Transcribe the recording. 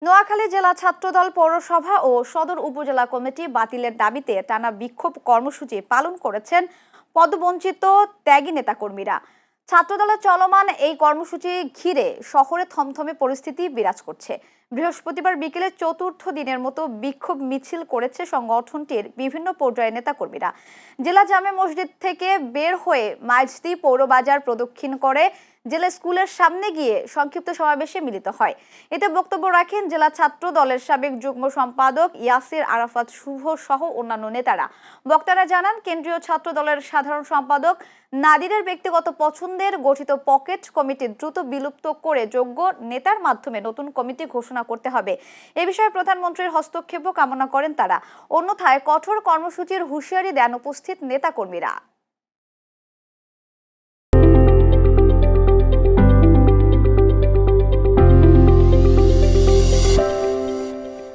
নোয়াখালী জেলা ছাত্রদল পৌরসভা ও সদর উপজেলা কমিটি বাতিলের দাবিতে টানা বিক্ষোভ কর্মসূচি পালন করেছেন পদবঞ্চিত ত্যাগী নেতাকর্মীরা। ছাত্রদলের চলমান এই কর্মসূচি ঘিরে শহরে থমথমে পরিস্থিতি বিরাজ করছে। বৃহস্পতিবার বিকেলে চতুর্থ দিনের মতো বিক্ষোভ মিছিল করেছে সংগঠনটির বিভিন্ন পর্যায়ের নেতাকর্মীরা। জেলা জামে মসজিদ থেকে বের হয়ে মাইজদি পৌরবাজার প্রদক্ষিণ করে জেলা স্কুলের সামনে গিয়ে সংক্ষিপ্ত সমাবেশে মিলিত হয়। এতে বক্তব্য রাখেন জেলা ছাত্র দলের সাবেক যুগ্ম সম্পাদক ইয়াসির আরাফাত শুভ সহ অন্যান্য নেতারা। বক্তারা জানান, কেন্দ্রীয় ছাত্র দলের সাধারণ সম্পাদক নাদিরের ব্যক্তিগত পছন্দের গঠিত পকেট কমিটি দ্রুত বিলুপ্ত করে যোগ্য নেতার মাধ্যমে নতুন কমিটি ঘোষণা করতে হবে। এ বিষয়ে প্রধানমন্ত্রীর হস্তক্ষেপও কামনা করেন তারা। অন্যথায় কঠোর কর্মসূচির হুঁশিয়ারি দেন উপস্থিত নেতাকর্মীরা।